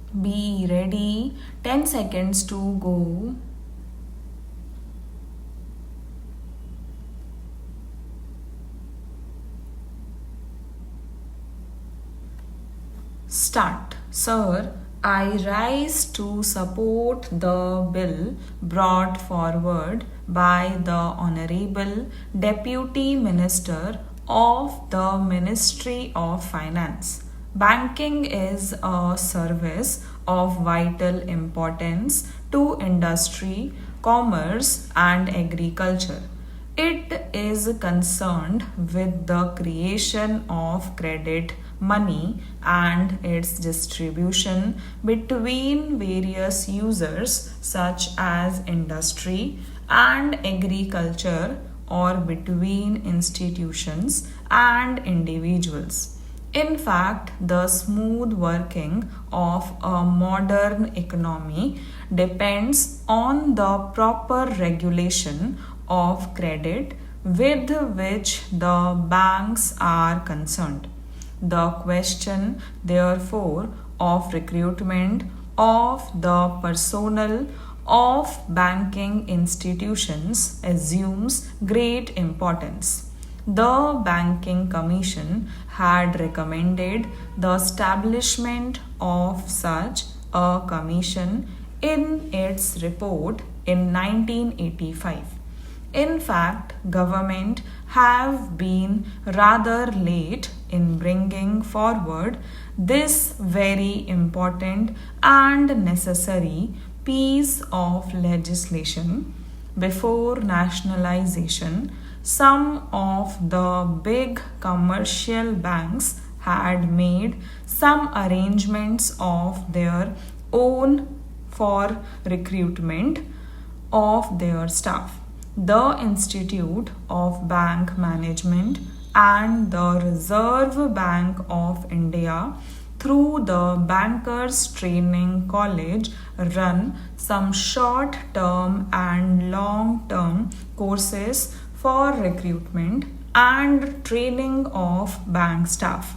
Be ready. 10 seconds to go. Start. Sir, I rise to support the bill brought forward by the Honorable Deputy Minister of the Ministry of Finance. Banking is a service of vital importance to industry, commerce, and agriculture. It is concerned with the creation of credit money and its distribution between various users such as industry and agriculture or between institutions and individuals. In fact, the smooth working of a modern economy depends on the proper regulation of credit with which the banks are concerned. The question, therefore, of recruitment of the personnel of banking institutions assumes great importance. The Banking Commission had recommended the establishment of such a commission in its report in 1985. In fact, government have been rather late in bringing forward this very important and necessary piece of legislation. Before nationalization, some of the big commercial banks had made some arrangements of their own for recruitment of their staff. The Institute of Bank Management and the Reserve Bank of India through the Bankers Training College run some short term and long term courses for recruitment and training of bank staff.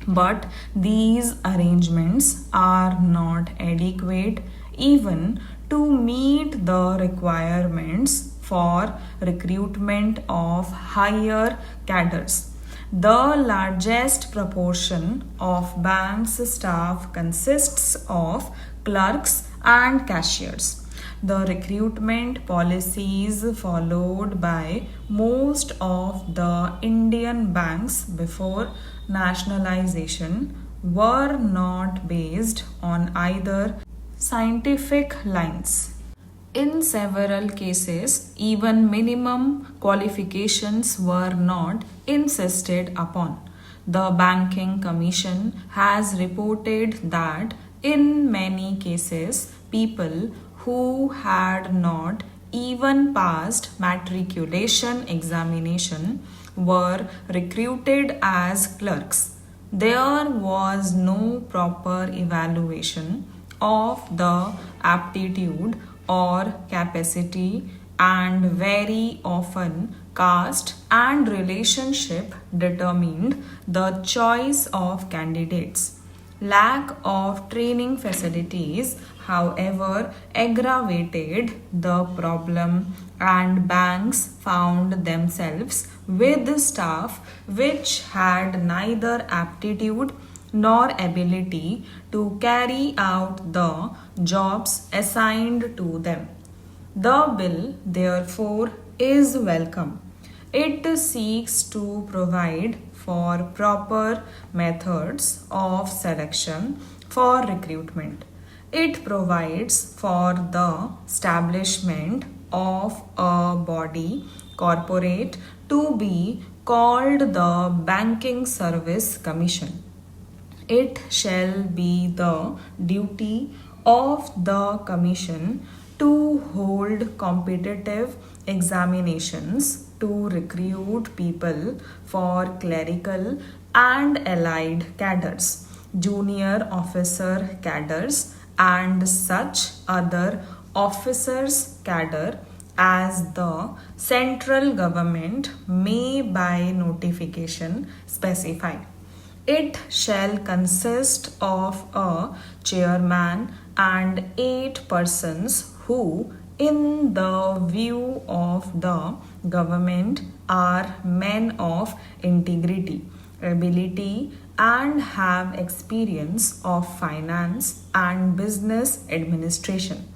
But these arrangements are not adequate even to meet the requirements for recruitment of higher cadres. The largest proportion of bank's staff consists of clerks and cashiers. The recruitment policies followed by most of the Indian banks before nationalization were not based on either scientific lines. In several cases, even minimum qualifications were not insisted upon. The Banking Commission has reported that in many cases, people who had not even passed matriculation examination were recruited as clerks. There was no proper evaluation of the aptitude or capacity, and very often caste and relationship determined the choice of candidates. Lack of training facilities, however, aggravated the problem, and banks found themselves with staff which had neither aptitude nor ability to carry out the jobs assigned to them. The bill, therefore, is welcome. It seeks to provide for proper methods of selection for recruitment. It provides for the establishment of a body corporate to be called the Banking Service Commission. It shall be the duty of the Commission to hold competitive examinations to recruit people for clerical and allied cadres, junior officer cadres, and such other officers cadre as the central government may by notification specify. It shall consist of a chairman and 8 persons who, in the view of the government, are men of integrity, ability, and have experience of finance and business administration.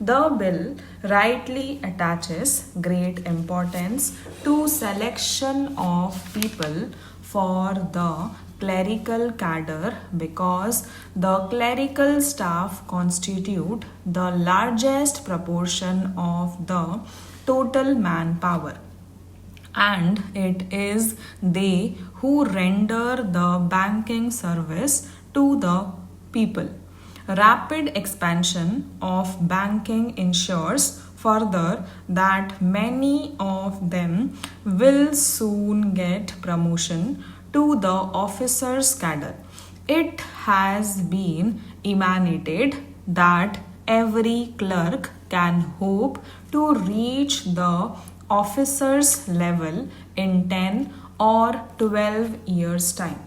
The bill rightly attaches great importance to selection of people for the clerical cadre because the clerical staff constitute the largest proportion of the total manpower, and it is they who render the banking service to the people. Rapid expansion of banking ensures further that many of them will soon get promotion to the officers' cadre. It has been emanated that every clerk can hope to reach the officers' level in 10 or 12 years' time.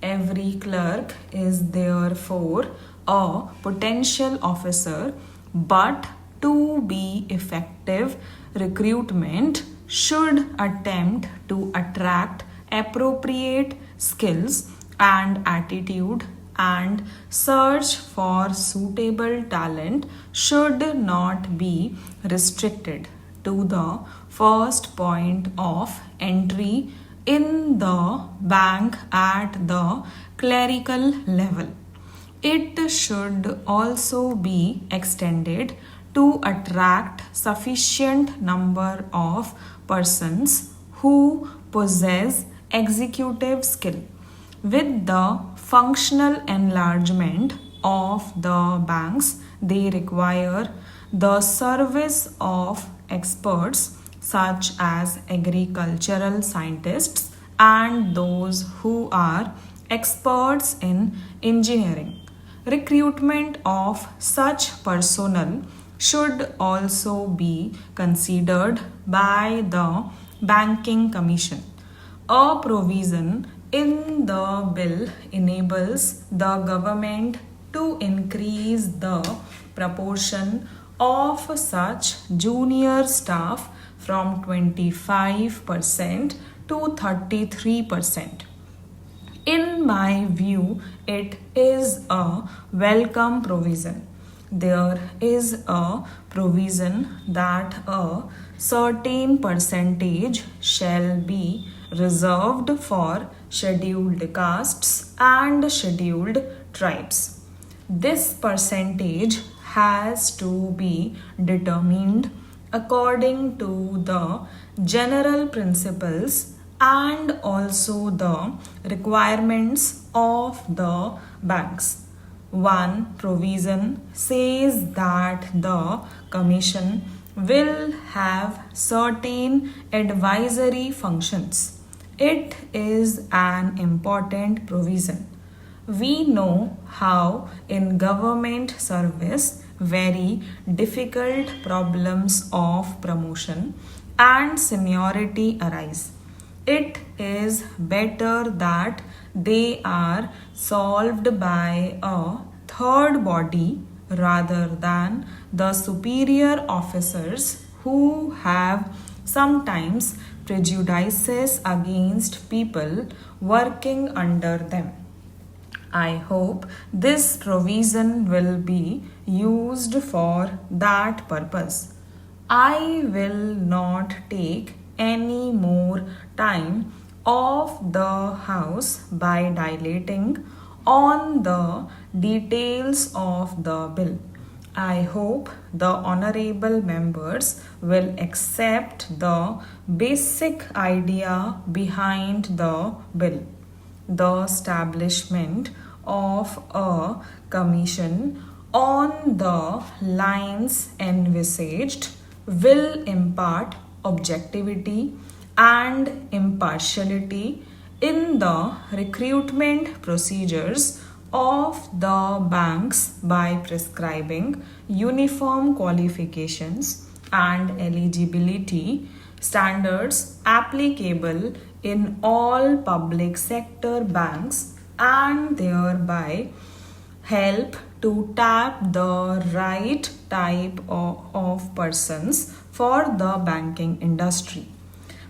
Every clerk is therefore a potential officer, but to be effective, recruitment should attempt to attract appropriate skills and attitude, and search for suitable talent should not be restricted to the first point of entry in the bank at the clerical level. It should also be extended to attract sufficient number of persons who possess executive skill. With the functional enlargement of the banks, they require the service of experts such as agricultural scientists and those who are experts in engineering. Recruitment of such personnel should also be considered by the Banking Commission. A provision in the bill enables the government to increase the proportion of such junior staff from 25% to 33%. In my view, it is a welcome provision. There is a provision that a certain percentage shall be reserved for scheduled castes and scheduled tribes. This percentage has to be determined according to the general principles and also the requirements of the banks. One provision says that the Commission will have certain advisory functions. It is an important provision. We know how in government service very difficult problems of promotion and seniority arise. It is better that they are solved by a third body rather than the superior officers who have sometimes prejudices against people working under them. I hope this provision will be used for that purpose. I will not take any more time of the House by dilating on the details of the bill. I hope the honorable members will accept the basic idea behind the bill. The establishment of a commission on the lines envisaged will impart objectivity and impartiality in the recruitment procedures of the banks by prescribing uniform qualifications and eligibility standards applicable in all public sector banks and thereby help to tap the right type of persons for the banking industry.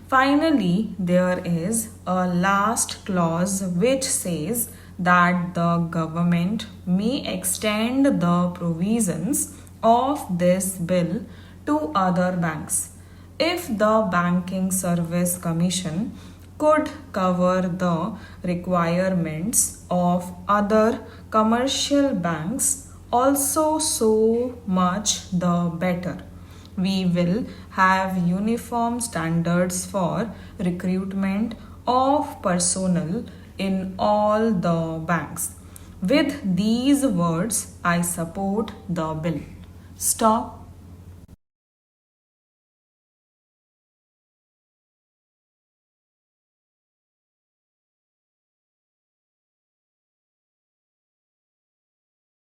Finally, there is a last clause which says that the government may extend the provisions of this bill to other banks if the Banking Service Commission could cover the requirements of other commercial banks also, so much the better. We will have uniform standards for recruitment of personnel in all the banks. With these words, I support the bill. Stop.